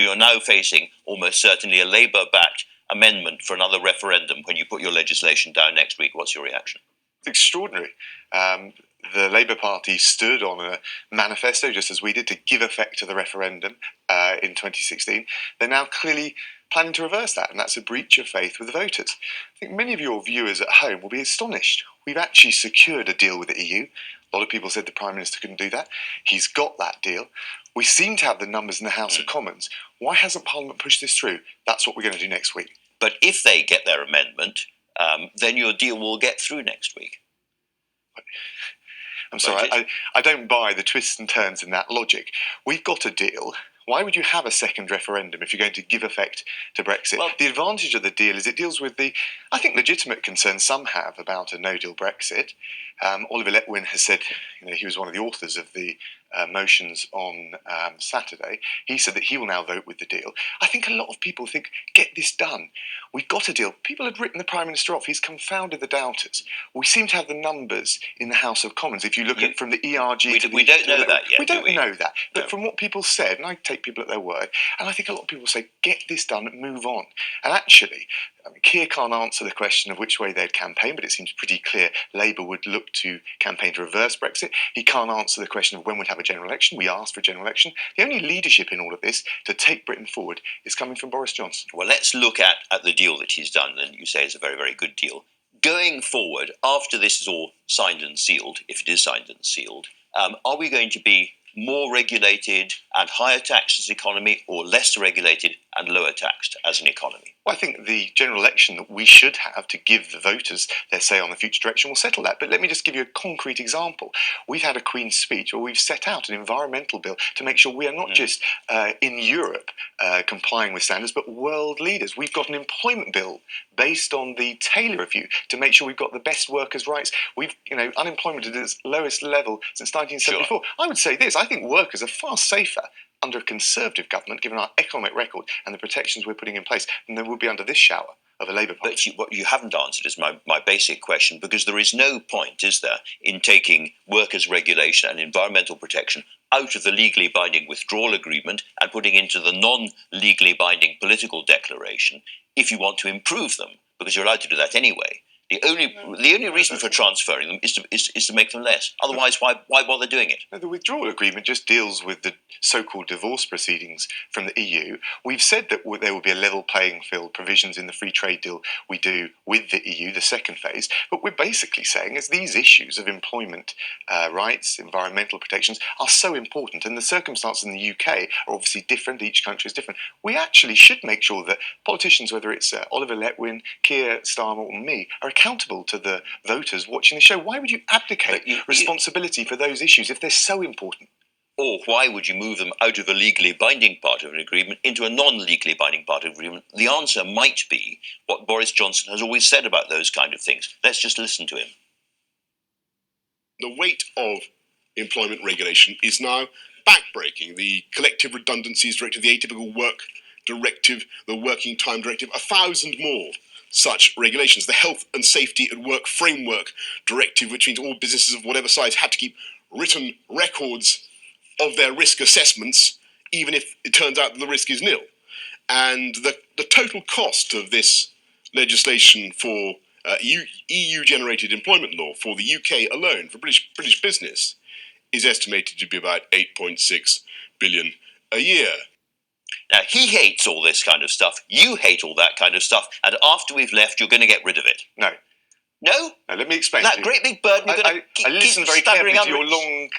you're now facing almost certainly a Labour-backed amendment for another referendum when you put your legislation down next week. What's your reaction? It's extraordinary. The Labour Party stood on a manifesto, just as we did, to give effect to the referendum in 2016. They're now clearly planning to reverse that, and that's a breach of faith with the voters. I think many of your viewers at home will be astonished. We've actually secured a deal with the EU. A lot of people said the Prime Minister couldn't do that. He's got that deal. We seem to have the numbers in the House of Commons. Why hasn't Parliament pushed this through? That's what we're going to do next week. But if they get their amendment, then your deal will get through next week. I'm sorry, I don't buy the twists and turns in that logic. We've got a deal. Why would you have a second referendum if you're going to give effect to Brexit? Well, the advantage of the deal is it deals with the, I think, legitimate concerns some have about a no-deal Brexit. Oliver Letwin has said, he was one of the authors of the motions on Saturday. He said that he will now vote with the deal. I think a lot of people think, get this done. We've got a deal. People had written the Prime Minister off. He's confounded the doubters. We seem to have the numbers in the House of Commons. If you look at from the ERG to the... We don't know that yet, We don't know that. But No. From what people said, and I take people at their word, and I think a lot of people say, get this done, move on. And actually, Keir can't answer the question of which way they'd campaign, but it seems pretty clear Labour would look to campaign to reverse Brexit. He can't answer the question of when we'd have a general election. We asked for a general election. The only leadership in all of this to take Britain forward is coming from Boris Johnson. Well, let's look at the deal that he's done, and you say is a very, very good deal. Going forward, after this is all signed and sealed, if it is signed and sealed, are we going to be more regulated and higher taxed as an economy, or less regulated and lower taxed as an economy? Well, I think the general election that we should have to give the voters their say on the future direction will settle that. But let me just give you a concrete example. We've had a Queen's speech where we've set out an environmental bill to make sure we are not just in Europe complying with standards, but world leaders. We've got an employment bill based on the Taylor Review to make sure we've got the best workers' rights. We've, unemployment at its lowest level since 1974. Sure. I would say this, I think workers are far safer under a Conservative government, given our economic record and the protections we're putting in place, than they would be under this shower of a Labour Party. But what you haven't answered is my basic question, because there is no point, is there, in taking workers' regulation and environmental protection out of the legally binding withdrawal agreement and putting into the non-legally binding political declaration if you want to improve them, because you're allowed to do that anyway. The only reason for transferring them is to make them less. Otherwise, why bother doing it? No, the withdrawal agreement just deals with the so-called divorce proceedings from the EU. We've said that there will be a level playing field provisions in the free trade deal we do with the EU, the second phase. But we're basically saying is these issues of employment rights, environmental protections are so important, and the circumstances in the UK are obviously different. Each country is different. We actually should make sure that politicians, whether it's Oliver Letwin, Keir Starmer, or me, are accountable to the voters watching the show. Why would you abdicate responsibility for those issues if they're so important? Or why would you move them out of a legally binding part of an agreement into a non-legally binding part of an agreement? The answer might be what Boris Johnson has always said about those kind of things. Let's just listen to him. The weight of employment regulation is now backbreaking the collective redundancies directive, the atypical work directive, the working time directive, 1,000 more such regulations. The Health and Safety at Work Framework Directive, which means all businesses of whatever size had to keep written records of their risk assessments, even if it turns out that the risk is nil. And the total cost of this legislation for EU-generated employment law for the UK alone, for British business, is estimated to be about 8.6 billion a year. Now, he hates all this kind of stuff, you hate all that kind of stuff, and after we've left, you're going to get rid of it. No. No? No, let me explain that to you. great big burden, you're going to keep listened very carefully to under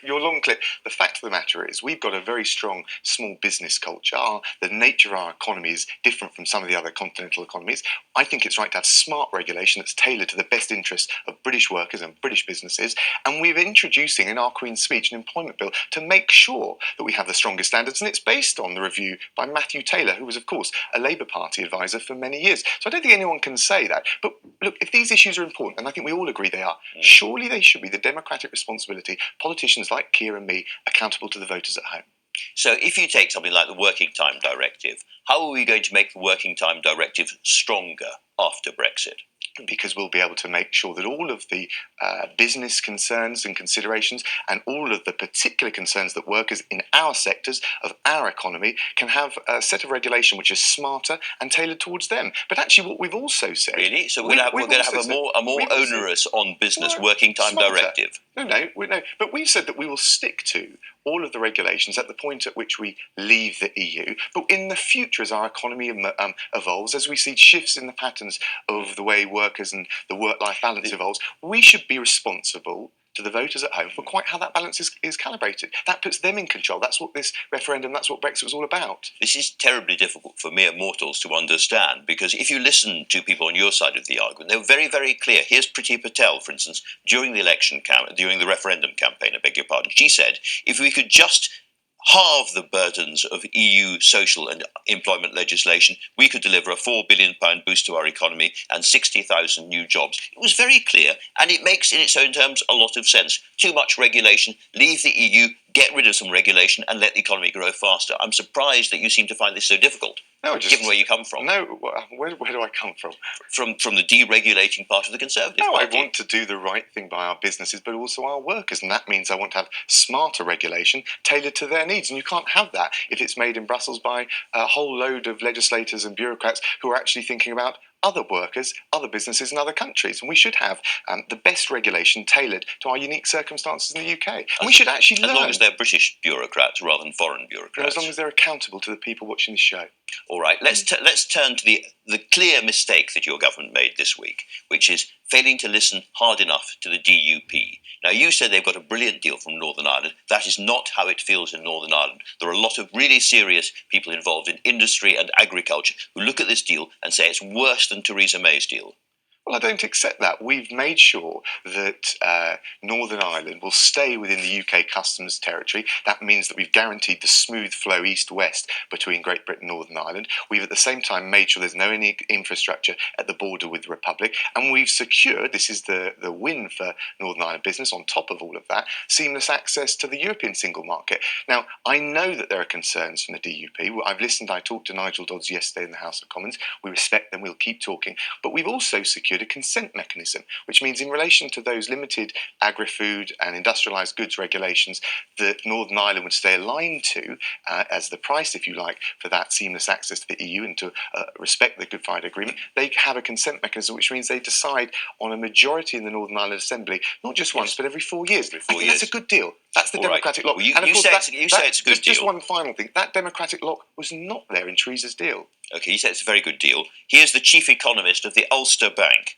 your long clip. The fact of the matter is we've got a very strong small business culture. The nature of our economy is different from some of the other continental economies. I think it's right to have smart regulation that's tailored to the best interests of British workers and British businesses. And we're introducing in our Queen's speech an employment bill to make sure that we have the strongest standards. And it's based on the review by Matthew Taylor, who was, of course, a Labour Party advisor for many years. So I don't think anyone can say that. But look, if these issues are important, and I think we all agree they are, surely they should be the democratic responsibility, politicians like Keir and me, accountable to the voters at home. So if you take something like the Working Time Directive, how are we going to make the Working Time Directive stronger after Brexit? because we'll be able to make sure that all of the business concerns and considerations and all of the particular concerns that workers in our sectors of our economy can have a set of regulation which is smarter and tailored towards them. But actually what we've also said... Really? So we're going to have a more onerous on business working time directive? No. But we've said that we will stick to all of the regulations at the point at which we leave the EU. But in the future, as our economy evolves, as we see shifts in the patterns of the way workers and the work-life balance evolves, we should be responsible to the voters at home for quite how that balance is calibrated. That puts them in control. That's what this referendum, that's what Brexit was all about. This is terribly difficult for mere mortals to understand, because if you listen to people on your side of the argument, they're very, very clear. Here's Priti Patel, for instance, during the referendum campaign, I beg your pardon. She said, if we could just halve the burdens of EU social and employment legislation, we could deliver a £4 billion boost to our economy and 60,000 new jobs. It was very clear, and it makes, in its own terms, a lot of sense. Too much regulation, leave the EU, get rid of some regulation, and let the economy grow faster. I'm surprised that you seem to find this so difficult. No, given where you come from. No, where do I come from? From the deregulating part of the Conservative Party. I want to do the right thing by our businesses, but also our workers, and that means I want to have smarter regulation tailored to their needs, and you can't have that if it's made in Brussels by a whole load of legislators and bureaucrats who are actually thinking about other workers, other businesses in other countries. And we should have the best regulation tailored to our unique circumstances in the UK. And we should actually learn. As long as they're British bureaucrats rather than foreign bureaucrats. As long as they're accountable to the people watching the show. All right, let's turn to the clear mistake that your government made this week, which is failing to listen hard enough to the DUP. Now, you said they've got a brilliant deal from Northern Ireland. That is not how it feels in Northern Ireland. There are a lot of really serious people involved in industry and agriculture who look at this deal and say it's worse than Theresa May's deal. Well, I don't accept that. We've made sure that Northern Ireland will stay within the UK customs territory. That means that we've guaranteed the smooth flow east-west between Great Britain and Northern Ireland. We've at the same time made sure there's no any infrastructure at the border with the Republic. And we've secured, this is the win for Northern Ireland business, on top of all of that, seamless access to the European single market. Now, I know that there are concerns from the DUP. I've listened, I talked to Nigel Dodds yesterday in the House of Commons. We respect them, we'll keep talking. But we've also secured a consent mechanism, which means in relation to those limited agri-food and industrialised goods regulations that Northern Ireland would stay aligned to as the price, if you like, for that seamless access to the EU and to respect the Good Friday Agreement, they have a consent mechanism, which means they decide on a majority in the Northern Ireland Assembly, not just once, but every 4 years. I think that's a good deal. That's the democratic lock. Well, you say it's a good deal. Just one final thing. That democratic lock was not there in Theresa's deal. Okay, you said it's a very good deal. Here's the chief economist of the Ulster Bank,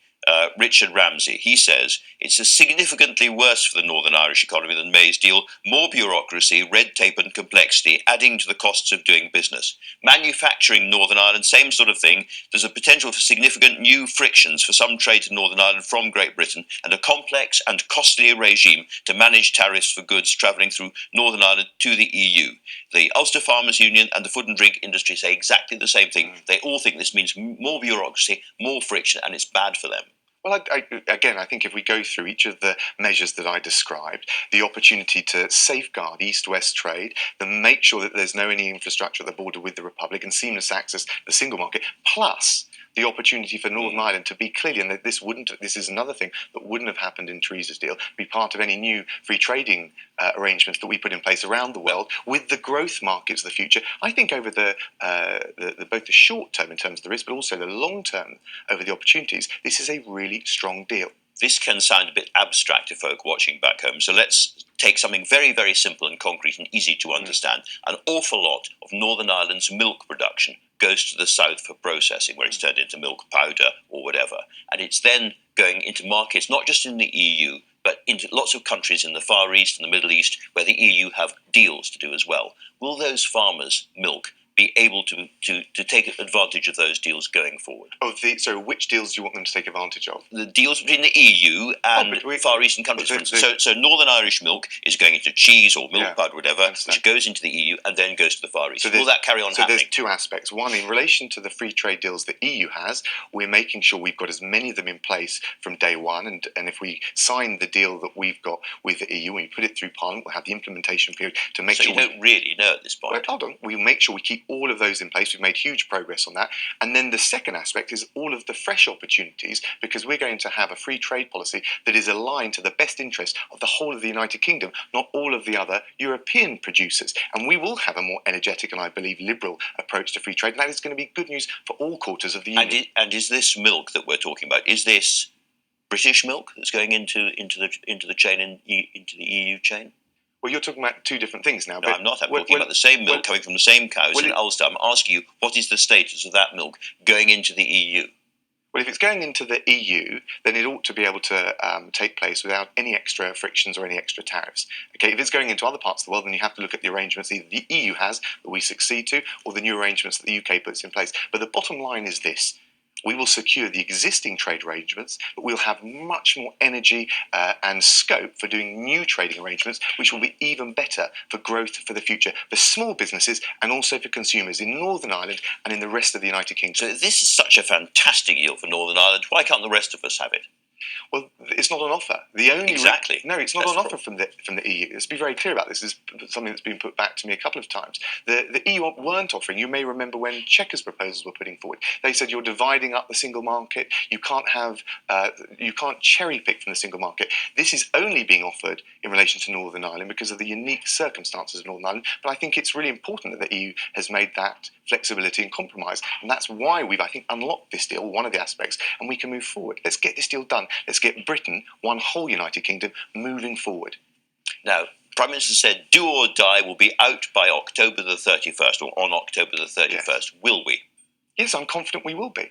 Richard Ramsey. He says it's a significantly worse for the Northern Irish economy than May's deal. More bureaucracy, red tape and complexity, adding to the costs of doing business. Manufacturing Northern Ireland, same sort of thing. There's a potential for significant new frictions for some trade to Northern Ireland from Great Britain, and a complex and costly regime to manage tariffs for goods travelling through Northern Ireland to the EU. The Ulster Farmers Union and the food and drink industry say exactly the same thing. They all think this means more bureaucracy, more friction, and it's bad for them. Well, I think if we go through each of the measures that I described, the opportunity to safeguard east-west trade, then make sure that there's no any infrastructure at the border with the Republic and seamless access to the single market, plus the opportunity for Northern Ireland to be clearly, and this is another thing that wouldn't have happened in Theresa's deal, be part of any new free trading arrangements that we put in place around the world with the growth markets of the future. I think over both the short term in terms of the risk, but also the long term over the opportunities, this is a really strong deal. This can sound a bit abstract to folk watching back home, so let's take something very, very simple and concrete and easy to understand. An awful lot of Northern Ireland's milk production goes to the south for processing, where it's turned into milk powder or whatever. And it's then going into markets, not just in the EU, but into lots of countries in the Far East and the Middle East, where the EU have deals to do as well. Will those farmers' milk be able to take advantage of those deals going forward? So which deals do you want them to take advantage of? The deals between the EU and Far Eastern countries, for instance. So Northern Irish milk is going into cheese or milk powder, whatever, which goes into the EU and then goes to the Far East. Will that carry on happening? So there's two aspects. One, in relation to the free trade deals the EU has, we're making sure we've got as many of them in place from day one. And if we sign the deal that we've got with the EU, and we put it through Parliament, we'll have the implementation period to make sure... So you don't really know at this point? Well, hold on. We make sure we keep all of those in place. We've made huge progress on that. And then the second aspect is all of the fresh opportunities, because we're going to have a free trade policy that is aligned to the best interest of the whole of the United Kingdom, not all of the other European producers. And we will have a more energetic and, I believe, liberal approach to free trade. And that is going to be good news for all quarters of the Union. And is this milk that we're talking about, is this British milk that's going into the chain into the EU chain? Well, you're talking about two different things now. No, but I'm not. I'm talking about the same milk coming from the same cows in Ulster. I'm asking you, what is the status of that milk going into the EU? Well, if it's going into the EU, then it ought to be able to take place without any extra frictions or any extra tariffs. Okay, if it's going into other parts of the world, then you have to look at the arrangements either the EU has that we succeed to, or the new arrangements that the UK puts in place. But the bottom line is this. We will secure the existing trade arrangements, but we'll have much more energy and scope for doing new trading arrangements, which will be even better for growth for the future, for small businesses and also for consumers in Northern Ireland and in the rest of the United Kingdom. So this is such a fantastic deal for Northern Ireland. Why can't the rest of us have it? Well, it's not on offer. The only exactly. No, it's not on offer from the EU. Let's be very clear about this. This is something that's been put back to me a couple of times. The EU weren't offering. You may remember when Chequers proposals were putting forward. They said you're dividing up the single market. You can't cherry pick from the single market. This is only being offered in relation to Northern Ireland because of the unique circumstances of Northern Ireland. But I think it's really important that the EU has made that flexibility and compromise, and that's why we've, I think, unlocked this deal. One of the aspects, and we can move forward. Let's get this deal done. Let's get Britain, one whole United Kingdom, moving forward. Now, Prime Minister said, do or die will be out by October the 31st, or on October the 31st. Yes. Will we? Yes, I'm confident we will be.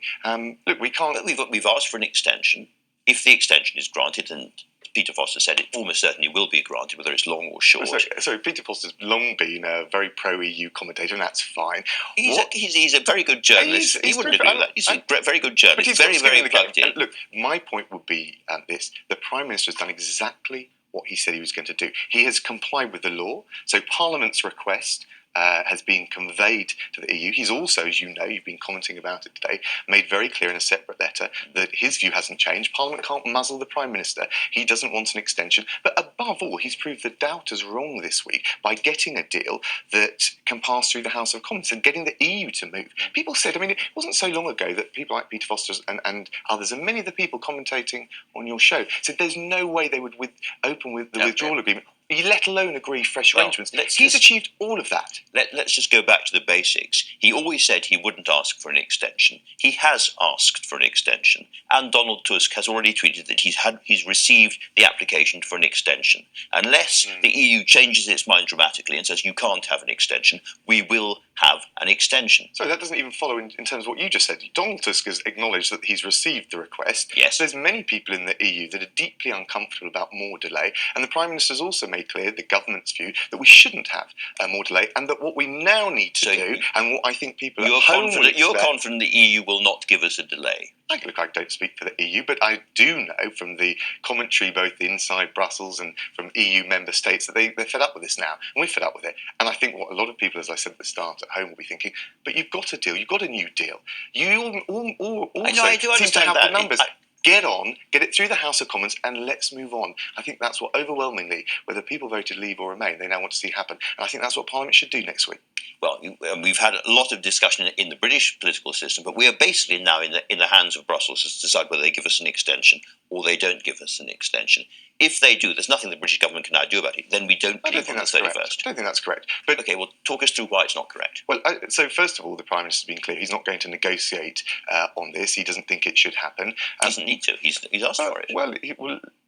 Look, we can't... We've asked for an extension. If the extension is granted, and Peter Foster said it almost certainly will be granted, whether it's long or short. So Peter Foster's long been a very pro-EU commentator, and that's fine. He's a very good journalist. He wouldn't agree with that. He's a very good journalist. He's very, very plugged in. Look, my point would be this. The Prime Minister has done exactly what he said he was going to do. He has complied with the law. So Parliament's request has been conveyed to the EU. He's also, as you know, you've been commenting about it today, made very clear in a separate letter that his view hasn't changed. Parliament can't muzzle the Prime Minister. He doesn't want an extension. But above all, he's proved the doubters wrong this week by getting a deal that can pass through the House of Commons and getting the EU to move. People said, I mean, it wasn't so long ago that people like Peter Foster and others, and many of the people commentating on your show, said there's no way they would open with the withdrawal agreement, let alone agree fresh arrangements. He's achieved all of that. Let's just go back to the basics. He always said he wouldn't ask for an extension. He has asked for an extension, and Donald Tusk has already tweeted that he's received the application for an extension. Unless the EU changes its mind dramatically and says you can't have an extension, we will have an extension. So that doesn't even follow in terms of what you just said. Donald Tusk has acknowledged that he's received the request. Yes. There's many people in the EU that are deeply uncomfortable about more delay, and the Prime Minister's also made clear the government's view that we shouldn't have more delay, and that what we now need to do, and what I think people you're confident the EU will not give us a delay. Look, I don't speak for the EU, but I do know from the commentary both inside Brussels and from EU member states that they're fed up with this now, and we're fed up with it. And I think what a lot of people, as I said at the start at home, will be thinking, but you've got a deal, you've got a new deal. You also I do seem to have that. The numbers. Get on, get it through the House of Commons, and let's move on. I think that's what overwhelmingly, whether people voted leave or remain, they now want to see happen. And I think that's what Parliament should do next week. Well, we've had a lot of discussion in the British political system, but we are basically now in the hands of Brussels to decide whether they give us an extension or they don't give us an extension. If they do, there's nothing the British government can now do about it. Then we don't leave on the 31st. I don't think that's correct. But okay, well, talk us through why it's not correct. Well, so first of all, the Prime Minister's been clear. He's not going to negotiate on this. He doesn't think it should happen. Doesn't need to. He's asked for it. Well,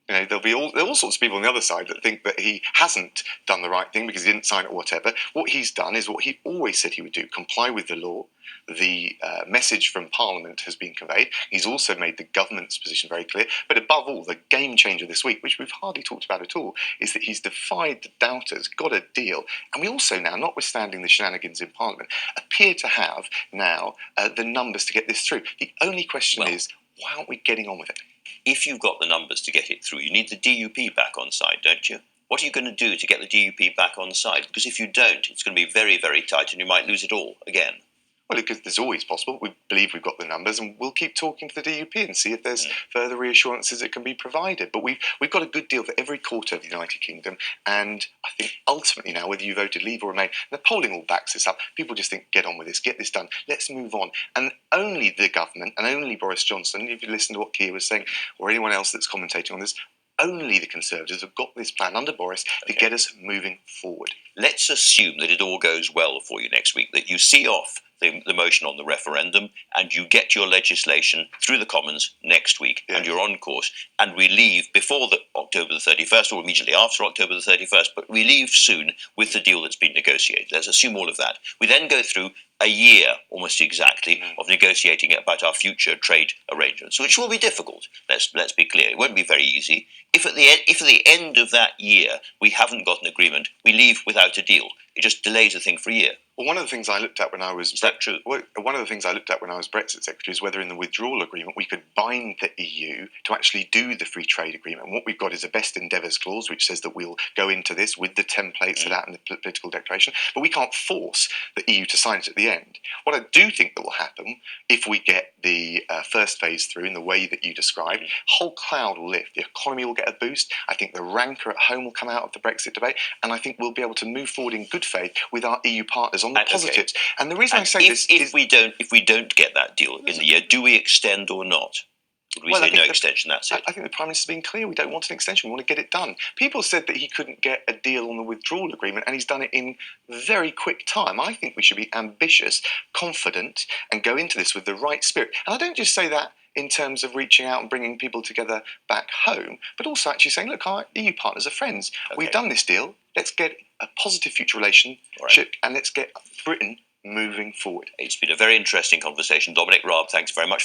there'll be all sorts of people on the other side that think that he hasn't done the right thing because he didn't sign it or whatever. What he's done is what he always said he would do: comply with the law. The message from Parliament has been conveyed. He's also made the government's position very clear. But above all, the game changer this week, which we've hardly talked about at all, is that he's defied the doubters, got a deal. And we also now, notwithstanding the shenanigans in Parliament, appear to have now the numbers to get this through. The only question is, why aren't we getting on with it? If you've got the numbers to get it through, you need the DUP back on side, don't you? What are you going to do to get the DUP back on side? Because if you don't, it's going to be very, very tight and you might lose it all again. Well, because there's always possible. We believe we've got the numbers, and we'll keep talking to the DUP and see if there's further reassurances that can be provided. But we've got a good deal for every quarter of the United Kingdom, and I think ultimately now, whether you voted Leave or Remain, the polling all backs this up. People just think, get on with this, get this done, let's move on. And only the government, and only Boris Johnson, if you listen to what Keir was saying, or anyone else that's commentating on this, only the Conservatives have got this plan under Boris to get us moving forward. Let's assume that it all goes well for you next week, that you see off the motion on the referendum and you get your legislation through the Commons next week, and you're on course, and we leave before October the 31st or immediately after October the 31st, but we leave soon with the deal that's been negotiated. Let's assume all of that. We then go through a year, almost exactly, of negotiating about our future trade arrangements, which will be difficult. Let's be clear. It won't be very easy. If at the end of that year we haven't got an agreement, we leave without a deal. It just delays the thing for a year. Well, one of the things I looked at when I was... Is that true? One of the things I looked at when I was Brexit Secretary is whether in the withdrawal agreement we could bind the EU to actually do the free trade agreement. And what we've got is a best endeavours clause, which says that we'll go into this with the templates set out in the political declaration, but we can't force the EU to sign it at the end. What I do think that will happen, if we get the first phase through in the way that you described, whole cloud will lift, the economy will get a boost, I think the rancour at home will come out of the Brexit debate, and I think we'll be able to move forward in good faith with our EU partners on the positives. And the reason I say this is... If we don't get that deal in the year, do we extend or not? Would we say no extension, that's it? I think the Prime Minister's been clear, we don't want an extension, we want to get it done. People said that he couldn't get a deal on the withdrawal agreement, and he's done it in very quick time. I think we should be ambitious, confident, and go into this with the right spirit. And I don't just say that in terms of reaching out and bringing people together back home, but also actually saying, look, our EU partners are friends. We've done this deal, let's get a positive future relationship, and let's get Britain moving forward. It's been a very interesting conversation. Dominic Raab, thanks very much for